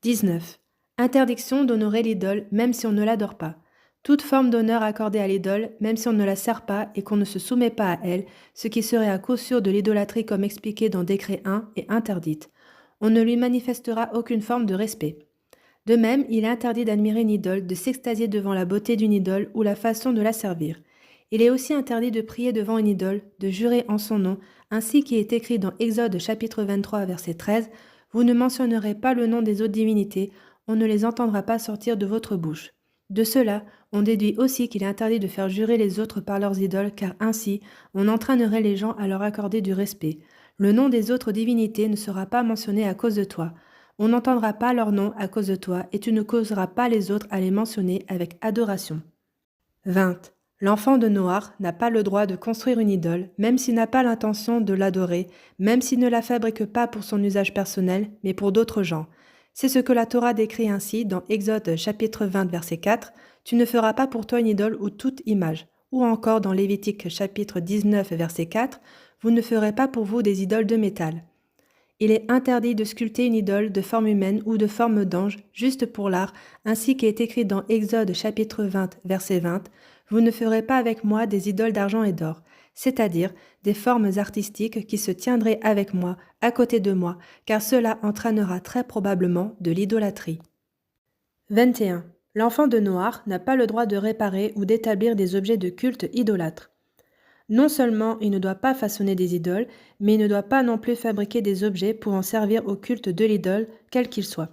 19. Interdiction d'honorer l'idole même si on ne l'adore pas. Toute forme d'honneur accordée à l'idole, même si on ne la sert pas et qu'on ne se soumet pas à elle, ce qui serait à coup sûr de l'idolâtrie comme expliqué dans Décret 1, est interdite. On ne lui manifestera aucune forme de respect. De même, il est interdit d'admirer une idole, de s'extasier devant la beauté d'une idole ou la façon de la servir. Il est aussi interdit de prier devant une idole, de jurer en son nom, ainsi qu'il est écrit dans Exode chapitre 23 verset 13, « Vous ne mentionnerez pas le nom des autres divinités, on ne les entendra pas sortir de votre bouche. » De cela, on déduit aussi qu'il est interdit de faire jurer les autres par leurs idoles, car ainsi, on entraînerait les gens à leur accorder du respect. Le nom des autres divinités ne sera pas mentionné à cause de toi. On n'entendra pas leur nom à cause de toi, et tu ne causeras pas les autres à les mentionner avec adoration. 20. L'enfant de Noach n'a pas le droit de construire une idole, même s'il n'a pas l'intention de l'adorer, même s'il ne la fabrique pas pour son usage personnel, mais pour d'autres gens. C'est ce que la Torah décrit ainsi dans Exode chapitre 20 verset 4, « Tu ne feras pas pour toi une idole ou toute image », ou encore dans Lévitique chapitre 19 verset 4, « Vous ne ferez pas pour vous des idoles de métal ». Il est interdit de sculpter une idole de forme humaine ou de forme d'ange juste pour l'art, ainsi qu'il est écrit dans Exode chapitre 20 verset 20, « Vous ne ferez pas avec moi des idoles d'argent et d'or », c'est-à-dire des formes artistiques qui se tiendraient avec moi, à côté de moi, car cela entraînera très probablement de l'idolâtrie. 21. L'enfant de Noach n'a pas le droit de réparer ou d'établir des objets de culte idolâtres. Non seulement il ne doit pas façonner des idoles, mais il ne doit pas non plus fabriquer des objets pouvant servir au culte de l'idole, quel qu'il soit.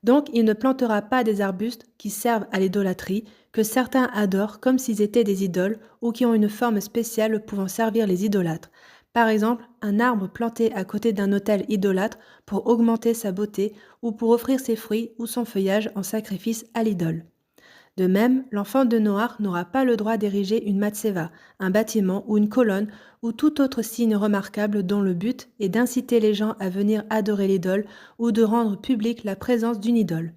Donc il ne plantera pas des arbustes qui servent à l'idolâtrie, que certains adorent comme s'ils étaient des idoles ou qui ont une forme spéciale pouvant servir les idolâtres. Par exemple, un arbre planté à côté d'un autel idolâtre pour augmenter sa beauté ou pour offrir ses fruits ou son feuillage en sacrifice à l'idole. De même, l'enfant de Noach n'aura pas le droit d'ériger une matseva, un bâtiment ou une colonne ou tout autre signe remarquable dont le but est d'inciter les gens à venir adorer l'idole ou de rendre publique la présence d'une idole.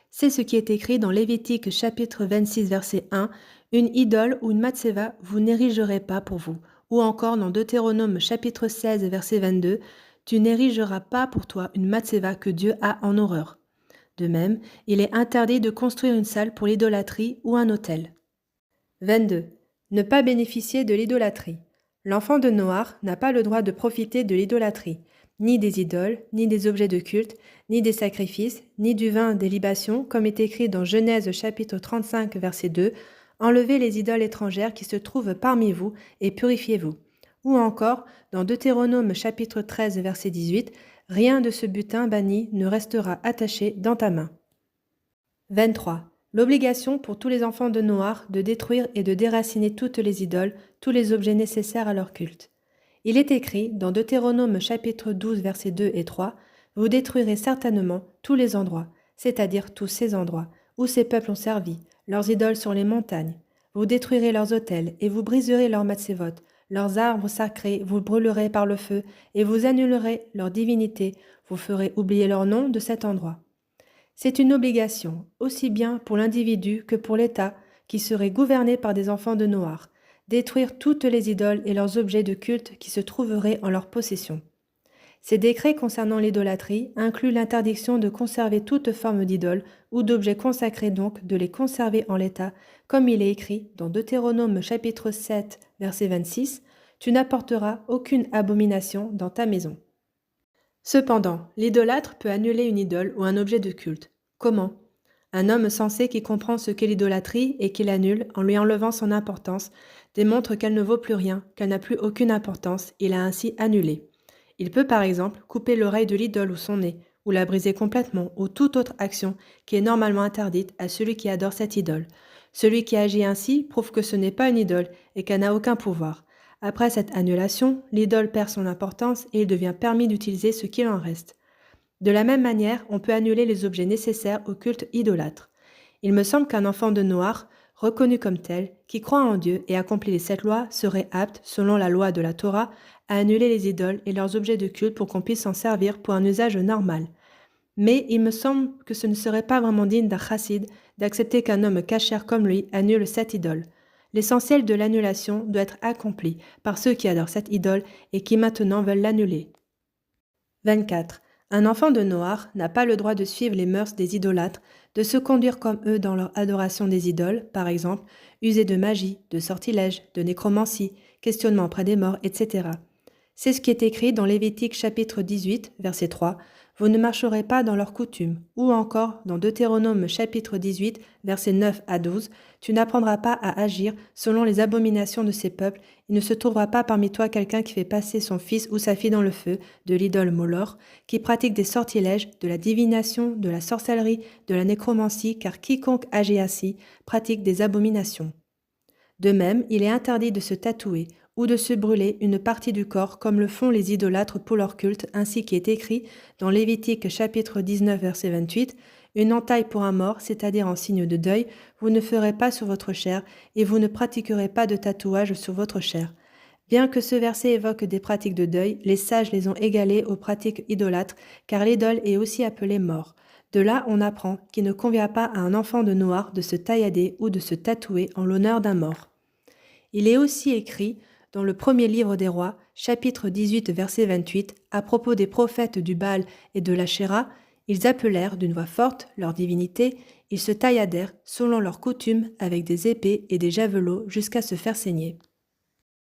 C'est ce qui est écrit dans Lévitique chapitre 26 verset 1, « Une idole ou une matseva vous n'érigerez pas pour vous » ou encore dans Deutéronome chapitre 16 verset 22, « Tu n'érigeras pas pour toi une matseva que Dieu a en horreur ». De même, il est interdit de construire une salle pour l'idolâtrie ou un autel. 22. Ne pas bénéficier de l'idolâtrie. L'enfant de Noach n'a pas le droit de profiter de l'idolâtrie, ni des idoles, ni des objets de culte, ni des sacrifices, ni du vin des libations, comme est écrit dans Genèse chapitre 35 verset 2, « Enlevez les idoles étrangères qui se trouvent parmi vous et purifiez-vous » ou encore dans Deutéronome chapitre 13 verset 18, « Rien de ce butin banni ne restera attaché dans ta main. » 23. L'obligation pour tous les enfants de Noach de détruire et de déraciner toutes les idoles, tous les objets nécessaires à leur culte. Il est écrit dans Deutéronome chapitre 12 versets 2 et 3, « Vous détruirez certainement tous les endroits, c'est-à-dire tous ces endroits, où ces peuples ont servi, leurs idoles sur les montagnes. Vous détruirez leurs autels et vous briserez leurs matsevot, leurs arbres sacrés vous brûlerez par le feu et vous annulerez leur divinité, vous ferez oublier leur nom de cet endroit. » C'est une obligation, aussi bien pour l'individu que pour l'État, qui serait gouverné par des enfants de Noach, détruire toutes les idoles et leurs objets de culte qui se trouveraient en leur possession. Ces décrets concernant l'idolâtrie incluent l'interdiction de conserver toute forme d'idole ou d'objets consacrés, donc de les conserver en l'état, comme il est écrit dans Deutéronome chapitre 7 verset 26, « Tu n'apporteras aucune abomination dans ta maison. » Cependant, l'idolâtre peut annuler une idole ou un objet de culte. Comment ? Un homme sensé qui comprend ce qu'est l'idolâtrie et qui l'annule en lui enlevant son importance démontre qu'elle ne vaut plus rien, qu'elle n'a plus aucune importance, il a ainsi annulé. Il peut par exemple couper l'oreille de l'idole ou son nez, ou la briser complètement, ou toute autre action qui est normalement interdite à celui qui adore cette idole. Celui qui agit ainsi prouve que ce n'est pas une idole et qu'elle n'a aucun pouvoir. Après cette annulation, l'idole perd son importance et il devient permis d'utiliser ce qu'il en reste. De la même manière, on peut annuler les objets nécessaires au culte idolâtre. Il me semble qu'un enfant de Noach, reconnu comme tel, qui croit en Dieu et accomplit les 7 lois, serait apte, selon la loi de la Torah, à annuler les idoles et leurs objets de culte pour qu'on puisse s'en servir pour un usage normal. Mais il me semble que ce ne serait pas vraiment digne d'un chassid d'accepter qu'un homme cachère comme lui annule cette idole. L'essentiel de l'annulation doit être accompli par ceux qui adorent cette idole et qui maintenant veulent l'annuler. 24. Un enfant de Noach n'a pas le droit de suivre les mœurs des idolâtres, de se conduire comme eux dans leur adoration des idoles, par exemple, user de magie, de sortilège, de nécromancie, questionnement auprès des morts, etc. C'est ce qui est écrit dans Lévitique chapitre 18, verset 3, « Vous ne marcherez pas dans leurs coutumes » ou encore dans Deutéronome chapitre 18, versets 9 à 12, « Tu n'apprendras pas à agir selon les abominations de ces peuples, il ne se trouvera pas parmi toi quelqu'un qui fait passer son fils ou sa fille dans le feu, de l'idole Moloch, qui pratique des sortilèges, de la divination, de la sorcellerie, de la nécromancie, car quiconque agit ainsi pratique des abominations. » De même, il est interdit de se tatouer ou de se brûler une partie du corps comme le font les idolâtres pour leur culte, ainsi qu'est écrit dans Lévitique chapitre 19 verset 28, « Une entaille pour un mort, c'est-à-dire en signe de deuil, vous ne ferez pas sur votre chair, et vous ne pratiquerez pas de tatouage sur votre chair. » Bien que ce verset évoque des pratiques de deuil, les sages les ont égalées aux pratiques idolâtres, car l'idole est aussi appelée mort. De là, on apprend qu'il ne convient pas à un enfant de Noach de se taillader ou de se tatouer en l'honneur d'un mort. Il est aussi écrit dans le premier livre des rois, chapitre 18, verset 28, à propos des prophètes du Baal et de l'Achéra, ils appelèrent d'une voix forte leur divinité, ils se tailladèrent selon leur coutume avec des épées et des javelots jusqu'à se faire saigner.